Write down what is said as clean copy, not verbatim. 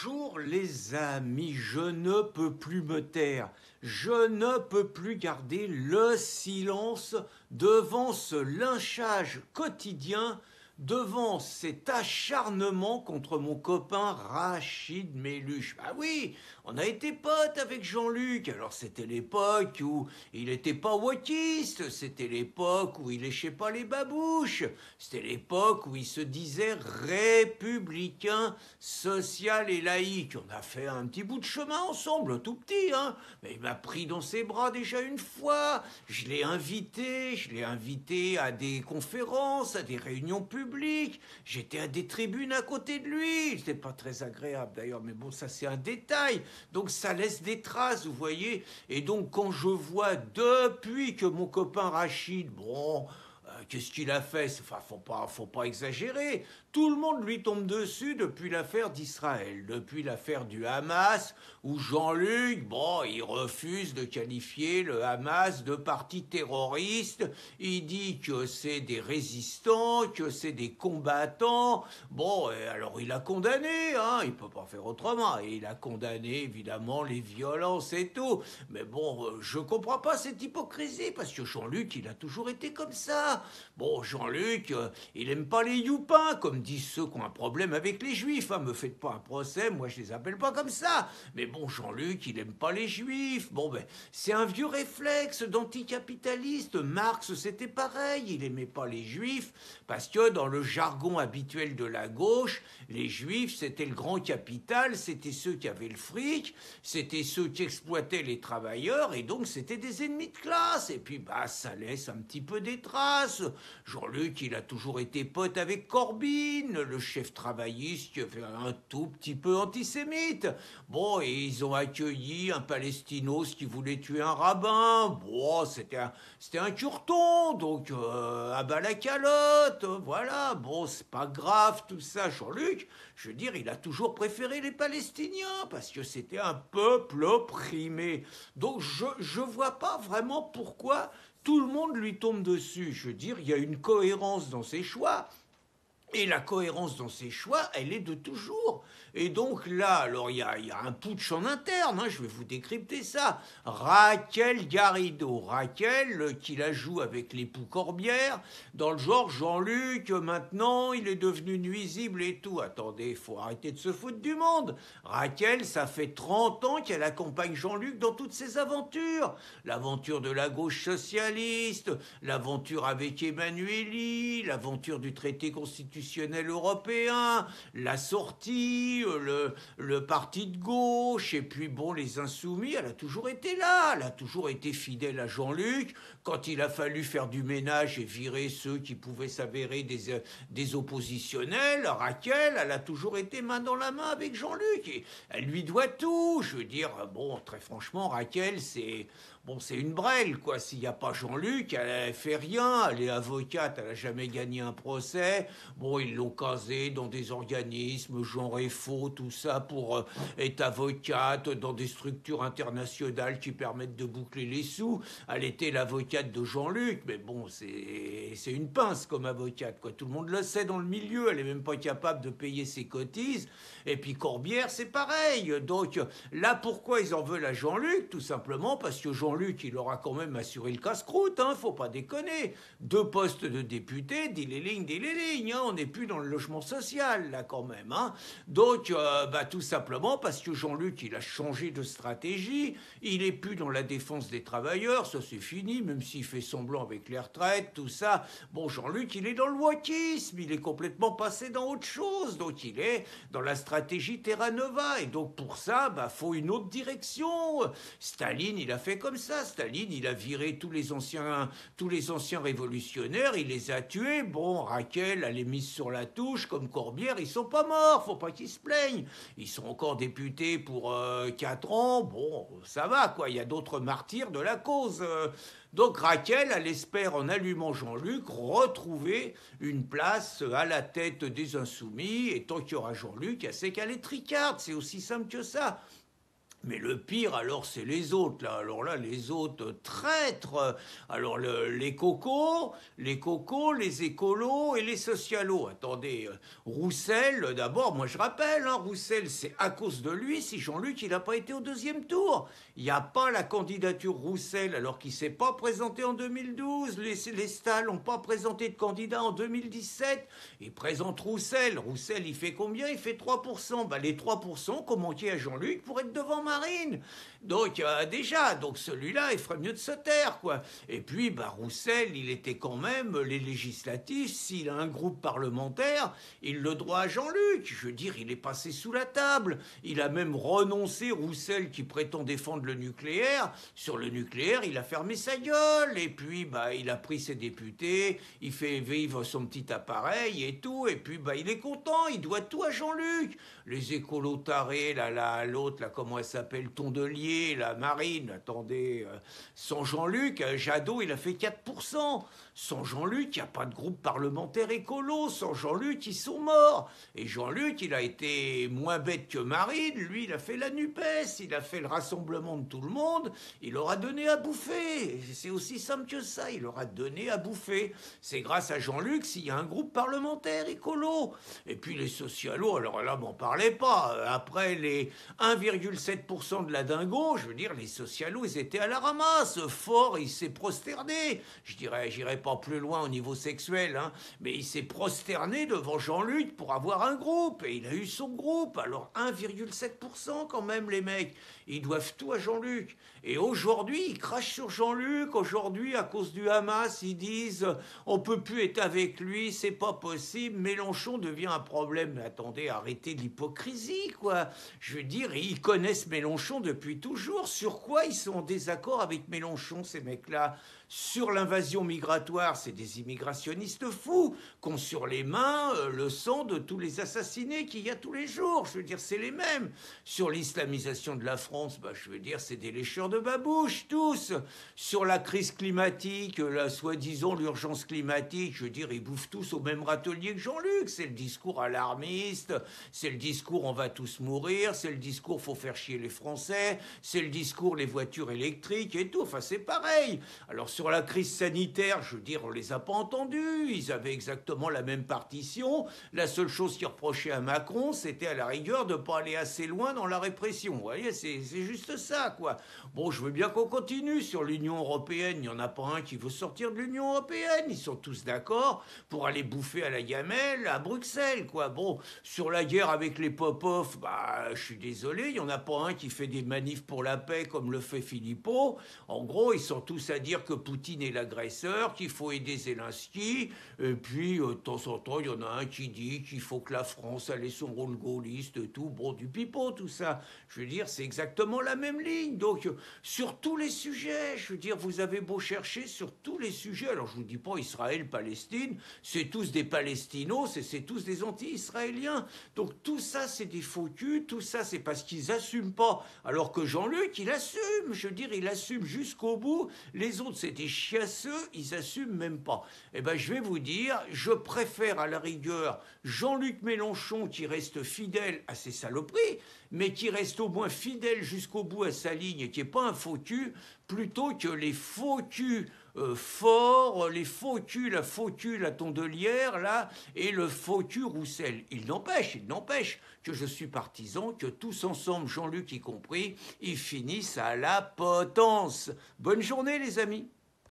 Bonjour les amis, je ne peux plus me taire, je ne peux plus garder le silence devant ce lynchage quotidien, devant cet acharnement contre mon copain Rachid Méluche. Ah oui, on a été potes avec Jean-Luc, alors c'était l'époque où il n'était pas wokiste, c'était l'époque où il léchait pas les babouches, c'était l'époque où il se disait républicain, social et laïque. On a fait un petit bout de chemin ensemble, tout petit, hein, mais il m'a pris dans ses bras déjà une fois, je l'ai invité à des conférences, à des réunions publiques, j'étais à des tribunes à côté de lui, c'était pas très agréable d'ailleurs, mais bon, ça c'est un détail, donc ça laisse des traces, vous voyez, et donc quand je vois depuis que mon copain Rachid, bon, qu'est-ce qu'il a fait? Enfin, faut pas exagérer. Tout le monde lui tombe dessus depuis l'affaire d'Israël, depuis l'affaire du Hamas, où Jean-Luc, bon, il refuse de qualifier le Hamas de parti terroriste. Il dit que c'est des résistants, que c'est des combattants. Bon, alors il a condamné, hein, il peut pas faire autrement. Et il a condamné, évidemment, les violences et tout. Mais bon, je comprends pas cette hypocrisie, parce que Jean-Luc, il a toujours été comme ça. Bon, Jean-Luc, il aime pas les youpins, comme disent ceux qui ont un problème avec les juifs. Hein. Me faites pas un procès, moi je les appelle pas comme ça. Mais bon, Jean-Luc, il aime pas les juifs. Bon, ben, c'est un vieux réflexe d'anticapitaliste. Marx, c'était pareil, il aimait pas les juifs, parce que dans le jargon habituel de la gauche, les juifs, c'était le grand capital, c'était ceux qui avaient le fric, c'était ceux qui exploitaient les travailleurs, et donc c'était des ennemis de classe. Et puis, bah, ça laisse un petit peu des traces. Jean-Luc, il a toujours été pote avec Corbyn, le chef travailliste qui était un tout petit peu antisémite. Bon, et ils ont accueilli un palestinos qui voulait tuer un rabbin. Bon, c'était un curton, donc à bas la calotte, voilà. Bon, c'est pas grave tout ça, Jean-Luc. Je veux dire, il a toujours préféré les Palestiniens parce que c'était un peuple opprimé. Donc je vois pas vraiment pourquoi tout le monde lui tombe dessus. Je veux dire, il y a une cohérence dans ses choix. Et la cohérence dans ses choix, elle est de toujours. Et donc là, alors il y a un putsch en interne, hein, je vais vous décrypter ça. Raquel Garrido, Raquel qui la joue avec l'époux Corbière, dans le genre Jean-Luc, maintenant il est devenu nuisible et tout. Attendez, il faut arrêter de se foutre du monde. Raquel, ça fait 30 ans qu'elle accompagne Jean-Luc dans toutes ses aventures. L'aventure de la gauche socialiste, l'aventure avec Emmanueli, l'aventure du traité constitutionnel européen, la sortie, le parti de gauche, et puis bon, les insoumis, elle a toujours été là, elle a toujours été fidèle à Jean-Luc. Quand il a fallu faire du ménage et virer ceux qui pouvaient s'avérer des oppositionnels, Raquel, elle a toujours été main dans la main avec Jean-Luc, et elle lui doit tout. Je veux dire, bon, très franchement, Raquel, c'est une brêle, quoi. S'il n'y a pas Jean-Luc, elle fait rien. Elle est avocate, elle n'a jamais gagné un procès. Bon, ils l'ont casé dans des organismes, genre et faux, tout ça, pour être avocate dans des structures internationales qui permettent de boucler les sous. Elle était l'avocate de Jean-Luc, mais bon, c'est une pince comme avocate, quoi. Tout le monde le sait dans le milieu. Elle n'est même pas capable de payer ses cotises. Et puis Corbière, c'est pareil. Donc là, pourquoi ils en veulent à Jean-Luc? Tout simplement parce que Jean-Luc, il aura quand même assuré le casse-croûte, hein, faut pas déconner. 2 postes de député, dis-les-lignes, hein, on n'est plus dans le logement social, là, quand même, hein. Donc, tout simplement parce que Jean-Luc, il a changé de stratégie, il est plus dans la défense des travailleurs, ça c'est fini, même s'il fait semblant avec les retraites, tout ça. Bon, Jean-Luc, il est dans le wokisme, il est complètement passé dans autre chose, donc il est dans la stratégie Terra Nova, et donc pour ça, faut une autre direction. Staline, il a fait comme ça. Staline, il a viré tous les anciens révolutionnaires, il les a tués. Bon, Raquel, elle est mise sur la touche, comme Corbière, ils sont pas morts, faut pas qu'ils se plaignent. Ils sont encore députés pour 4 ans. Bon, ça va, quoi. Il y a d'autres martyrs de la cause. Donc Raquel, elle espère, en allumant Jean-Luc, retrouver une place à la tête des Insoumis. Et tant qu'il y aura Jean-Luc, elle sait qu'elle est tricarde. C'est aussi simple que ça. Mais le pire, alors, c'est les autres, là. Alors là, les autres traîtres. Alors, les cocos, les écolos et les socialos. Attendez, Roussel, d'abord, moi je rappelle, hein, Roussel, c'est à cause de lui si Jean-Luc, il n'a pas été au deuxième tour. Il n'y a pas la candidature Roussel, alors qu'il ne s'est pas présenté en 2012. Les Stal n'ont pas présenté de candidat en 2017. Ils présentent Roussel. Roussel, il fait combien? Il fait 3%. Bah, les 3% qu'on manquait à Jean-Luc pour être devant Marine. Donc déjà, donc celui-là, il ferait mieux de se taire, quoi. Et puis, bah, Roussel, il était quand même, les législatifs, s'il a un groupe parlementaire, il le droit à Jean-Luc. Je veux dire, il est passé sous la table. Il a même renoncé, Roussel, qui prétend défendre le nucléaire. Sur le nucléaire, il a fermé sa gueule. Et puis, bah, il a pris ses députés, il fait vivre son petit appareil et tout. Et puis, bah, il est content, il doit tout à Jean-Luc. Les écolos tarés, là, l'autre, là, comment elle s'appelle, Tondelier, la Marine, attendez, sans Jean-Luc, Jadot, il a fait 4%. Sans Jean-Luc, il n'y a pas de groupe parlementaire écolo. Sans Jean-Luc, ils sont morts. Et Jean-Luc, il a été moins bête que Marine. Lui, il a fait la NUPES, il a fait le rassemblement de tout le monde. Il leur a donné à bouffer. C'est aussi simple que ça, il leur a donné à bouffer. C'est grâce à Jean-Luc s'il y a un groupe parlementaire écolo. Et puis les socialos, alors là, m'en parlez pas. Après les 1,7% de la dingo, je veux dire, les socialos, ils étaient à la ramasse. Fort, il s'est prosterné. J'irai pas plus loin au niveau sexuel, hein, mais il s'est prosterné devant Jean-Luc pour avoir un groupe, et il a eu son groupe. Alors 1,7% quand même, les mecs, ils doivent tout à Jean-Luc. Et aujourd'hui, ils crachent sur Jean-Luc. Aujourd'hui, à cause du Hamas, ils disent on peut plus être avec lui, c'est pas possible. Mélenchon devient un problème. Mais attendez, arrêtez l'hypocrisie, quoi. Je veux dire, ils connaissent Mélenchon depuis toujours. Sur quoi ils sont en désaccord avec Mélenchon, ces mecs-là? Sur l'invasion migratoire, c'est des immigrationnistes fous qui ont sur les mains le sang de tous les assassinés qu'il y a tous les jours. Je veux dire, c'est les mêmes. Sur l'islamisation de la France, bah, je veux dire, c'est des lécheurs de babouche, tous. Sur la crise climatique, la soi-disant l'urgence climatique, je veux dire, ils bouffent tous au même râtelier que Jean-Luc. C'est le discours alarmiste, c'est le discours on va tous mourir, c'est le discours faut faire chier les Français, c'est le discours les voitures électriques et tout. Enfin, c'est pareil. Alors, sur la crise sanitaire, je veux dire, on les a pas entendus. Ils avaient exactement la même partition. La seule chose qu'ils reprochaient à Macron, c'était à la rigueur de ne pas aller assez loin dans la répression. Vous voyez, c'est juste ça, quoi. Bon, je veux bien qu'on continue. Sur l'Union européenne, il n'y en a pas un qui veut sortir de l'Union européenne. Ils sont tous d'accord pour aller bouffer à la gamelle à Bruxelles, quoi. Bon, sur la guerre avec les Popov, bah, je suis désolé, il n'y en a pas un qui fait des manifs pour la paix comme le fait Philippot. En gros, ils sont tous à dire que Poutine est l'agresseur, qu'il faut aider Zelensky, et puis de temps en temps, il y en a un qui dit qu'il faut que la France ait son rôle gaulliste et tout. Bon, du pipeau, tout ça. Je veux dire, c'est exactement la même ligne. Donc, sur tous les sujets, je veux dire, vous avez beau chercher sur tous les sujets. Alors, je vous dis pas Israël, Palestine, c'est tous des Palestinos, c'est tous des anti-israéliens. Donc, tout ça, c'est des faux culs, tout ça, c'est parce qu'ils assument pas. Alors que Jean-Luc, il assume, je veux dire, il assume jusqu'au bout. Les autres, c'est des chiasseux, ils assument même pas. Eh ben, je vais vous dire, je préfère à la rigueur Jean-Luc Mélenchon qui reste fidèle à ses saloperies, mais qui reste au moins fidèle jusqu'au bout à sa ligne et qui n'est pas un faux cul, plutôt que les faux culs forts, les faux culs, la Tondelière, là, et le faux cul Roussel. Il n'empêche que je suis partisan, que tous ensemble, Jean-Luc y compris, ils finissent à la potence. Bonne journée, les amis.